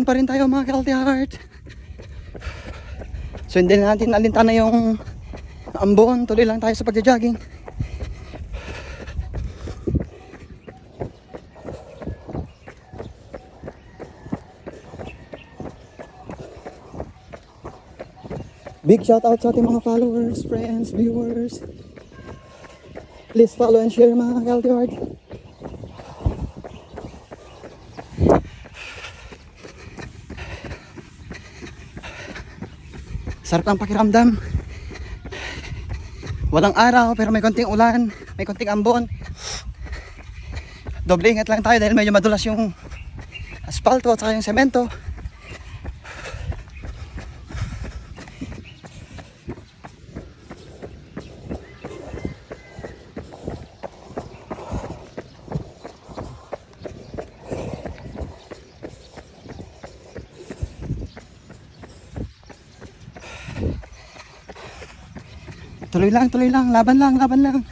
pa rin tayo mga healthy heart. So hindi natin alintana yung ambon. Tuloy lang tayo sa pagja-jogging. Big shout out sa ating mga followers, friends, viewers. Please follow and share mga healthy heart. Sarap ang pakiramdam. Walang araw pero may konting ulan, may konting ambon. Doble ingat lang tayo dahil medyo madulas yung asfalto at saka yung semento. Tuloy lang, laban lang.